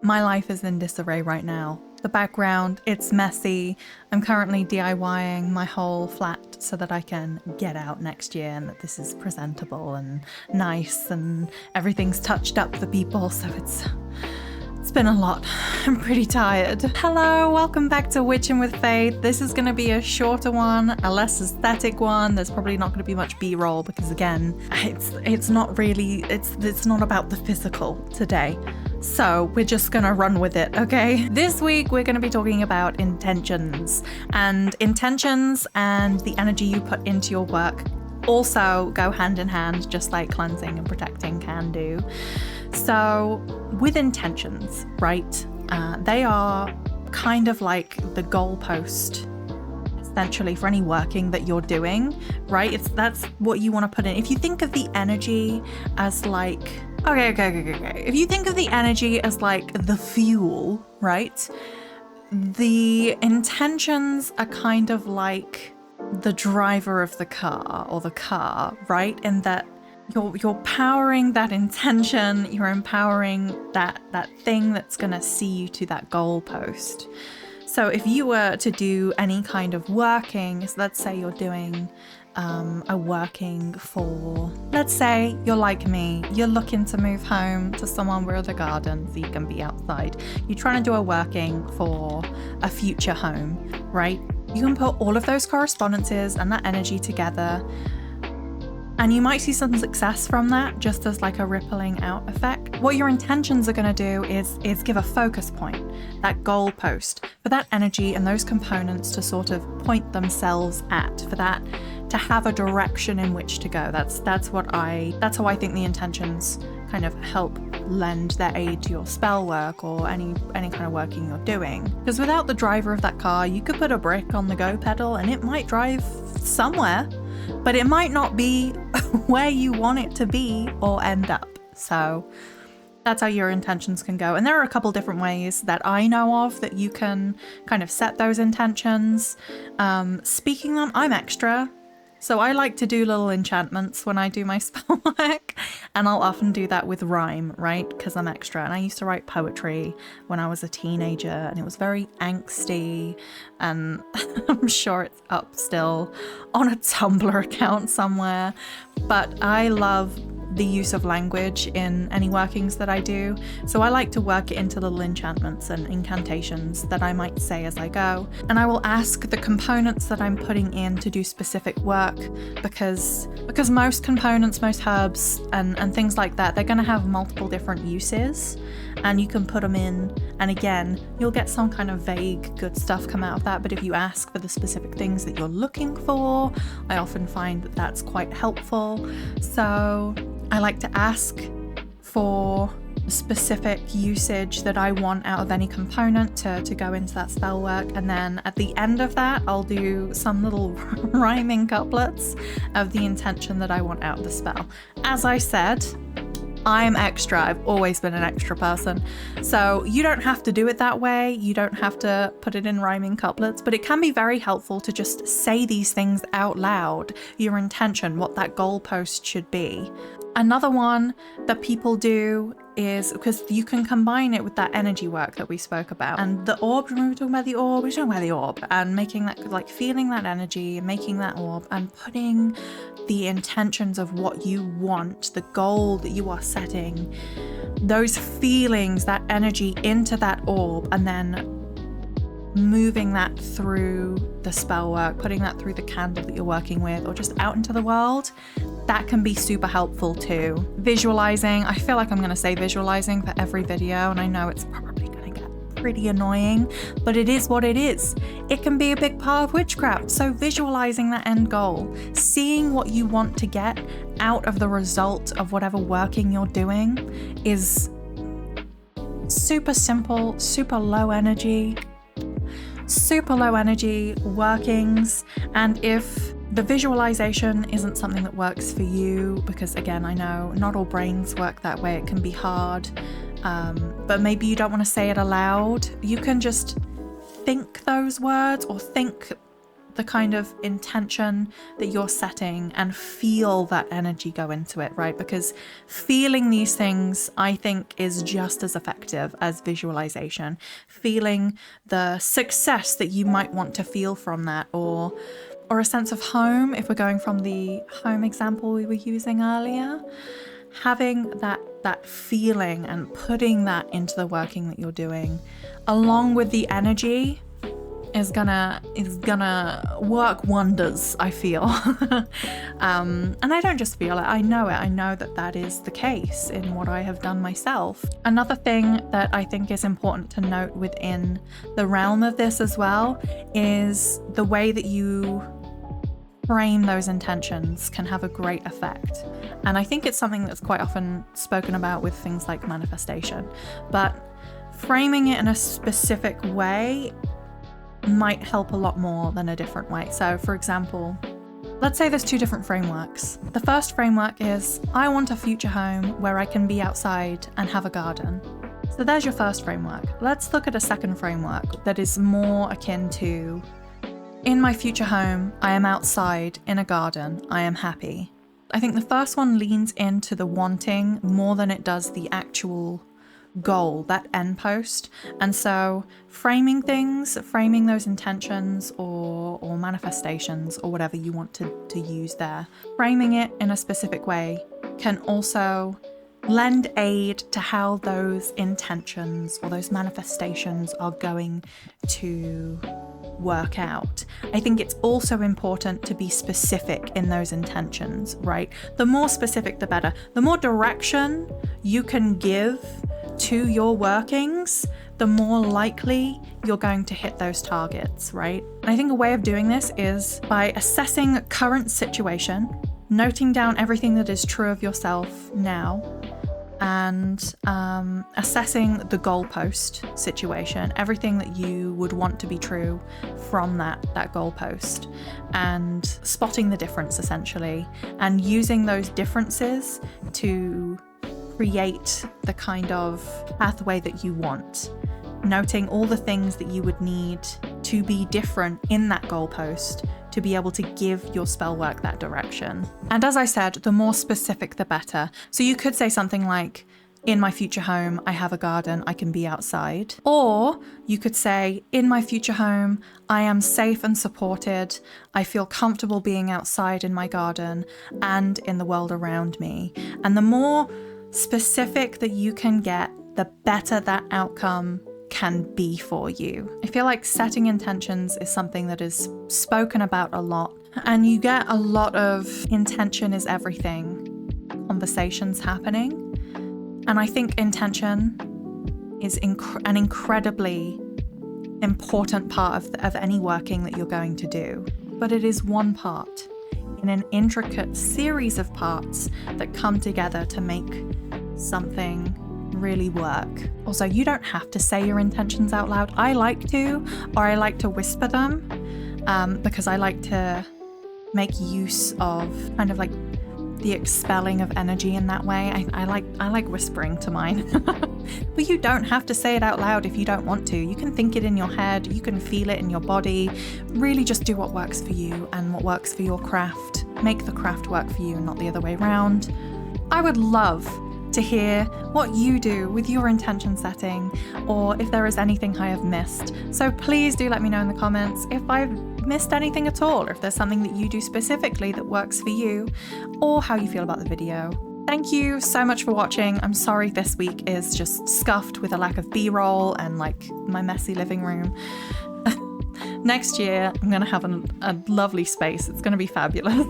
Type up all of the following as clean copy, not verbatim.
My life is in disarray right now. The background, it's messy. I'm currently DIYing my whole flat so that I can get out next year and that this is presentable and nice and everything's touched up for people, so it's been a lot. I'm pretty tired. Hello, welcome back to Witchin with Faith. This is going to be a shorter one, a less aesthetic one. There's probably not going to be much B-roll because again, it's not really, it's not about the physical today. So we're just gonna run with it, okay? This week we're gonna be talking about intentions and the energy you put into your work also go hand in hand, just like cleansing and protecting can do. So with intentions, right? They are kind of like the goalpost essentially for any working that you're doing, right? That's what you want to put in. If you think of the energy as like, okay. If you think of the energy as like the fuel, right? The intentions are kind of like the driver of the car or the car, right? In that you're powering that intention, you're empowering that thing that's gonna see you to that goalpost. So if you were to do any kind of working, so let's say you're doing a working for, let's say you're like me, you're looking to move home to somewhere with a garden so you can be outside. You're trying to do a working for a future home, right? You can put all of those correspondences and that energy together, and you might see some success from that, just as like a rippling out effect. What your intentions are going to do is give a focus point, that goalpost, for that energy and those components to sort of point themselves at, for that to have a direction in which to go. That's how I think the intentions kind of help lend their aid to your spell work or any kind of working you're doing. Because without the driver of that car, you could put a brick on the go pedal and it might drive somewhere, but it might not be where you want it to be or end up. So that's how your intentions can go. And there are a couple different ways that I know of that you can kind of set those intentions. Speaking them, I'm extra. So I like to do little enchantments when I do my spell work, and I'll often do that with rhyme, right? Because I'm extra. And I used to write poetry when I was a teenager, and it was very angsty, and I'm sure it's up still on a Tumblr account somewhere. But I love the use of language in any workings that I do. So I like to work it into little enchantments and incantations that I might say as I go. And I will ask the components that I'm putting in to do specific work because most components, most herbs and things like that, they're going to have multiple different uses, and you can put them in, and again, you'll get some kind of vague good stuff come out of that. But if you ask for the specific things that you're looking for, I often find that that's quite helpful. So I like to ask for specific usage that I want out of any component to go into that spell work, and then at the end of that I'll do some little rhyming couplets of the intention that I want out of the spell. As I said, I'm extra. I've always been an extra person. So you don't have to do it that way. You don't have to put it in rhyming couplets, but it can be very helpful to just say these things out loud, your intention, what that goalpost should be. Another one that people do is, because you can combine it with that energy work that we spoke about. And the orb, remember we were talking about the orb and making that, like feeling that energy, making that orb and putting the intentions of what you want, the goal that you are setting, those feelings, that energy into that orb, and then moving that through the spell work, putting that through the candle that you're working with, or just out into the world. That can be super helpful too. Visualizing, I feel like I'm going to say visualizing for every video, and I know it's probably going to get pretty annoying, but it is what it is. It can be a big part of witchcraft. So visualizing that end goal, seeing what you want to get out of the result of whatever working you're doing, is super simple, super low energy workings. And if the visualization isn't something that works for you, because again, I know not all brains work that way, it can be hard, but maybe you don't want to say it aloud, you can just think those words or think the kind of intention that you're setting and feel that energy go into it, right? Because feeling these things, I think, is just as effective as visualization. Feeling the success that you might want to feel from that, or a sense of home, if we're going from the home example we were using earlier. Having that feeling and putting that into the working that you're doing, along with the energy, is gonna work wonders, I feel. And I don't just feel it, I know it. I know that is the case in what I have done myself. Another thing that I think is important to note within the realm of this as well is the way that you frame those intentions can have a great effect. And I think it's something that's quite often spoken about with things like manifestation, but framing it in a specific way might help a lot more than a different way. So for example, let's say there's two different frameworks. The first framework is, I want a future home where I can be outside and have a garden. So there's your first framework. Let's look at a second framework that is more akin to, in my future home, I am outside in a garden, I am happy. I think the first one leans into the wanting more than it does the actual goal, that end post. And so framing things, framing those intentions or manifestations or whatever you want to use there, framing it in a specific way can also lend aid to how those intentions or those manifestations are going to work out. I think it's also important to be specific in those intentions, right? The more specific, the better. The more direction you can give to your workings, the more likely you're going to hit those targets, right? And I think a way of doing this is by assessing current situation, noting down everything that is true of yourself now, and assessing the goalpost situation, everything that you would want to be true from that goalpost, and spotting the difference essentially, and using those differences to create the kind of pathway that you want. Noting all the things that you would need to be different in that goalpost to be able to give your spell work that direction. And as I said, the more specific, the better. So you could say something like, in my future home, I have a garden, I can be outside. Or you could say, in my future home, I am safe and supported. I feel comfortable being outside in my garden and in the world around me. And the more specific that you can get, the better that outcome can be for you. I feel like setting intentions is something that is spoken about a lot, and you get a lot of intention is everything conversations happening. And I think intention is an incredibly important part of any working that you're going to do. But it is one part in an intricate series of parts that come together to make something really work. Also, you don't have to say your intentions out loud. I like to, or I like to whisper them, because I like to make use of kind of like the expelling of energy in that way. I like whispering to mine. But you don't have to say it out loud if you don't want to. You can think it in your head, you can feel it in your body. Really just do what works for you and what works for your craft. Make the craft work for you and not the other way around. I would love to hear what you do with your intention setting, or if there is anything I have missed. So please do let me know in the comments if I've missed anything at all, or if there's something that you do specifically that works for you, or how you feel about the video. Thank you so much for watching. I'm sorry this week is just scuffed with a lack of B-roll and like my messy living room. Next year, I'm gonna have a lovely space. It's gonna be fabulous.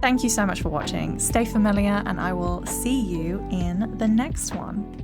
Thank you so much for watching. Stay familiar, and I will see you in the next one.